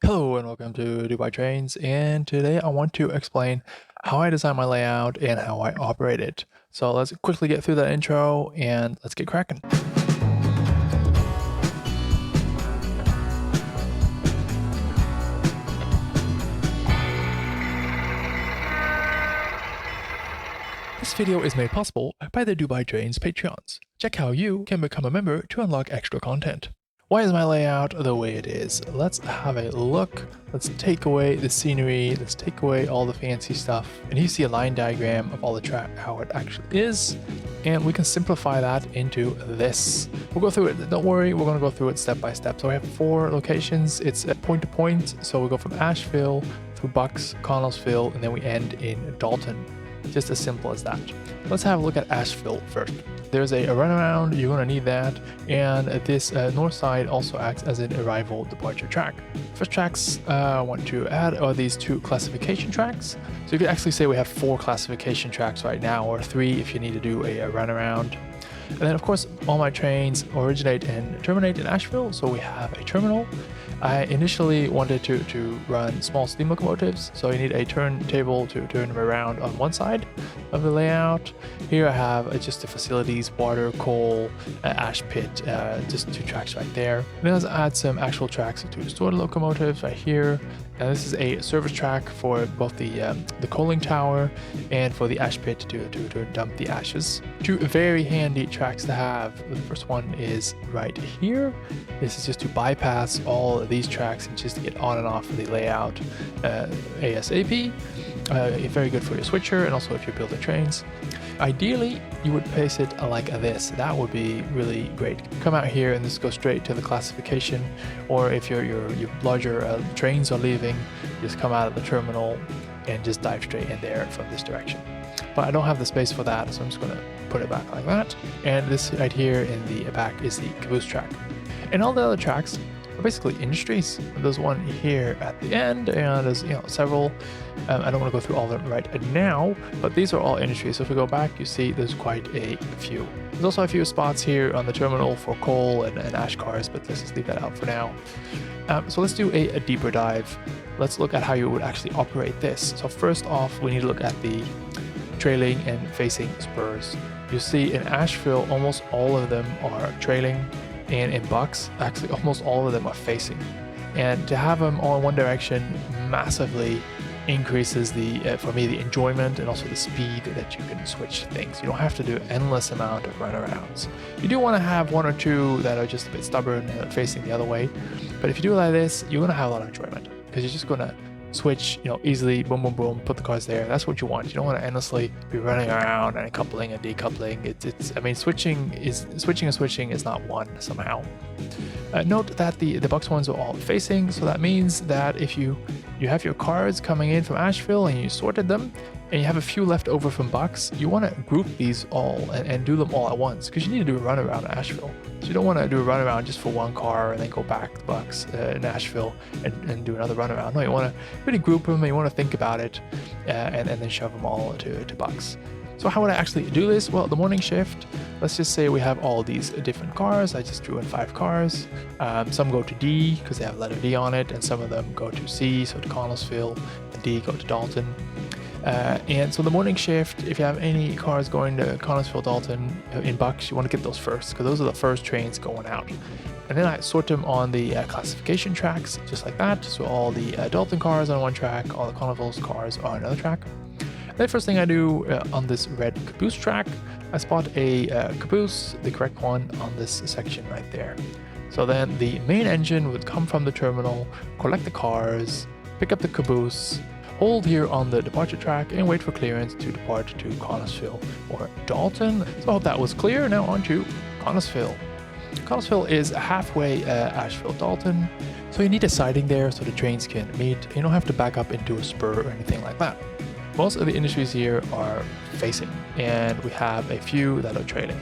Hello and welcome to Dubai Trains, and today I want to explain how I design my layout and how I operate it. So let's quickly get through that intro and let's get cracking. This video is made possible by the Dubai Trains Patreons. Check how you can become a member to unlock extra content. Why is my layout the way it is? Let's have a look. Let's take away the scenery. Let's take away all the fancy stuff. And you see a line diagram of all the track, how it actually is. And we can simplify that into this. We'll go through it. Don't worry, we're going to go through it step by step. So we have 4 locations. It's point to point. So we go from Asheville through Bucks, Connellsville, and then we end in Dalton. Just as simple as that. Let's have a look at Asheville first. There's a runaround, you're going to need that, and this north side also acts as an arrival departure track. First tracks I want to add are these 2 classification tracks. So you could actually say we have 4 classification tracks right now, or 3 if you need to do a runaround. And then of course all my trains originate and terminate in Asheville, so we have a terminal. I initially wanted to run small steam locomotives, so you need a turntable to turn them around on one side of the layout. Here I have just the facilities, water, coal, ash pit, just 2 tracks right there. And then let's add some actual tracks to store the locomotives right here. And this is a service track for both the coaling tower and for the ash pit to dump the ashes. 2 very handy tracks to have. The first one is right here. This is just to bypass all of these tracks and just to get on and off of the layout ASAP. Very good for your switcher and also if you're building trains. Ideally, you would place it like this. That would be really great. Come out here and just go straight to the classification, or if your larger trains are leaving, just come out of the terminal and just dive straight in there from this direction. But I don't have the space for that, so I'm just going to put it back like that. And this right here in the back is the caboose track. And all the other tracks are basically industries. There's one here at the end, and there's several. I don't want to go through all of them right now, but these are all industries. So if we go back, you see there's quite a few. There's also a few spots here on the terminal for coal and ash cars, but let's just leave that out for now. So let's do a deeper dive. Let's look at how you would actually operate this. So first off, we need to look at the trailing and facing spurs. You see in Asheville, almost all of them are trailing, and in Bucks, actually almost all of them are facing. And to have them all in one direction massively increases for me, the enjoyment and also the speed that you can switch things. You don't have to do an endless amount of runarounds. You do want to have 1 or 2 that are just a bit stubborn and facing the other way. But if you do it like this, you're going to have a lot of enjoyment because you're just going to switch, easily, boom, boom, boom, put the cars there. That's what you want. You don't want to endlessly be running around and coupling and decoupling. I mean, switching and switching is not one somehow. Note that the Bucks ones are all facing, so that means that if you have your cars coming in from Asheville and you sorted them, and you have a few left over from Bucks, you want to group these all and do them all at once, because you need to do a runaround in Asheville. So you don't want to do a runaround just for one car and then go back to Bucks in Asheville and do another runaround. No, you want to really group them and you want to think about it and then shove them all to Bucks. So how would I actually do this? Well, the morning shift, let's just say we have all these different cars. I just drew in 5 cars. Some go to D because they have letter D on it, and some of them go to C, so to Connellsville, and D go to Dalton. And so the morning shift, if you have any cars going to Connellsville, Dalton in Bucks, you want to get those first because those are the first trains going out. And then I sort them on the classification tracks, just like that. So all the Dalton cars on one track, all the Connellsville cars on another track. The first thing I do on this red caboose track, I spot a caboose, the correct one, on this section right there. So then the main engine would come from the terminal, collect the cars, pick up the caboose, hold here on the departure track, and wait for clearance to depart to Connellsville or Dalton. So I hope that was clear. Now on to Connellsville. Connellsville is halfway Asheville, Dalton, so you need a siding there so the trains can meet. You don't have to back up into a spur or anything like that. Most of the industries here are facing, and we have a few that are trailing.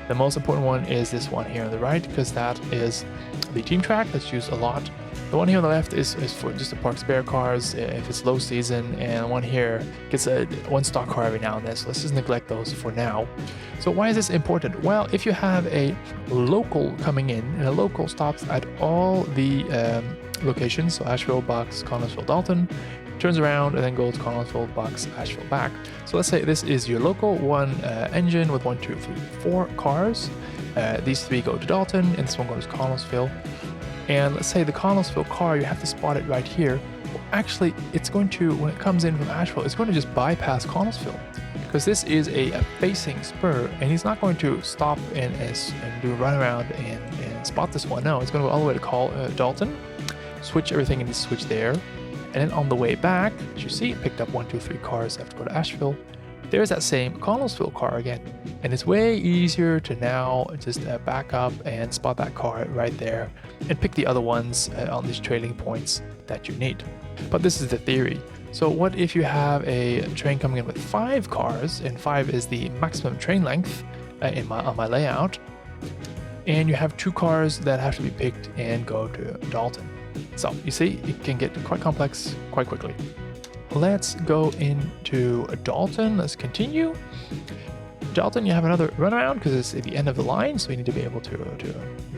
The most important one is this one here on the right, because that is the team track that's used a lot. The one here on the left is for just to park spare cars if it's low season, and one here gets one stock car every now and then, so let's just neglect those for now. So why is this important? Well, if you have a local coming in, and a local stops at all the locations, so Asheville, Bucks, Connellsville, Dalton, turns around and then goes Connellsville, Bucks, Asheville back. So let's say this is your local one engine with 1, 2, 3, 4 cars. These 3 go to Dalton and this one goes to Connellsville. And let's say the Connellsville car, you have to spot it right here. Well, actually, it's going to, when it comes in from Asheville, it's going to just bypass Connellsville because this is a facing spur, and he's not going to stop and do a runaround and spot this one. No, it's going to go all the way to Dalton, switch everything and switch there. And then on the way back, as you see, it picked up 1, 2, 3 cars that have to go to Asheville. There's that same Connellsville car again. And it's way easier to now just back up and spot that car right there and pick the other ones on these trailing points that you need. But this is the theory. So what if you have a train coming in with 5 cars, and 5 is the maximum train length on my layout, and you have 2 cars that have to be picked and go to Dalton. So you see, it can get quite complex quite quickly. Let's go into Dalton. Let's continue. Dalton, you have another runaround because it's at the end of the line, so you need to be able to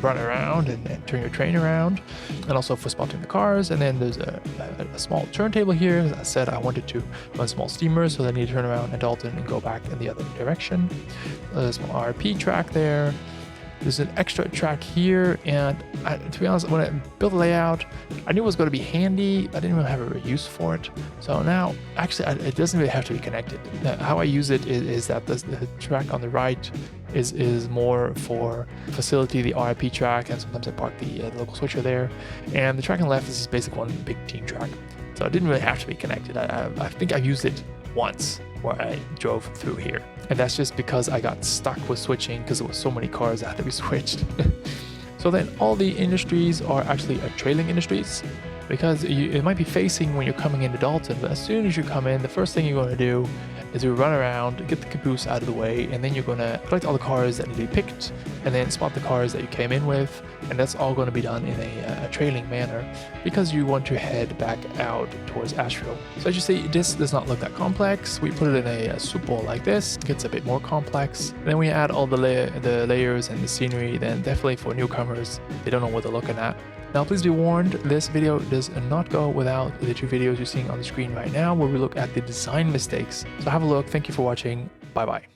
run around and turn your train around, and also for spotting the cars. And then there's a small turntable here. As I said, I wanted to run small steamers, so they need to turn around in Dalton and go back in the other direction. There's a small RP track there. There's an extra track here, and to be honest, when I built the layout, I knew it was going to be handy. I didn't really have a use for it. So now, actually, it doesn't really have to be connected. How I use it is that the track on the right is more for facility, the RIP track, and sometimes I park the local switcher there. And the track on the left is this basic one big team track. So it didn't really have to be connected. I think I used it once where I drove through here, and that's just because I got stuck with switching because there was so many cars that had to be switched. So then all the industries are actually trailing industries, because it might be facing when you're coming into Dalton, but as soon as you come in, the first thing you're going to do is you run around, get the caboose out of the way, and then you're going to collect all the cars that need to be picked, and then spot the cars that you came in with, and that's all going to be done in a trailing manner because you want to head back out towards Asheville. So as you see, this does not look that complex. We put it in a soup bowl like this, it gets a bit more complex. And then we add all the layers and the scenery, then definitely for newcomers, they don't know what they're looking at. Now please be warned, this video does not go without the 2 videos you're seeing on the screen right now where we look at the design mistakes. So have a look, thank you for watching, bye bye.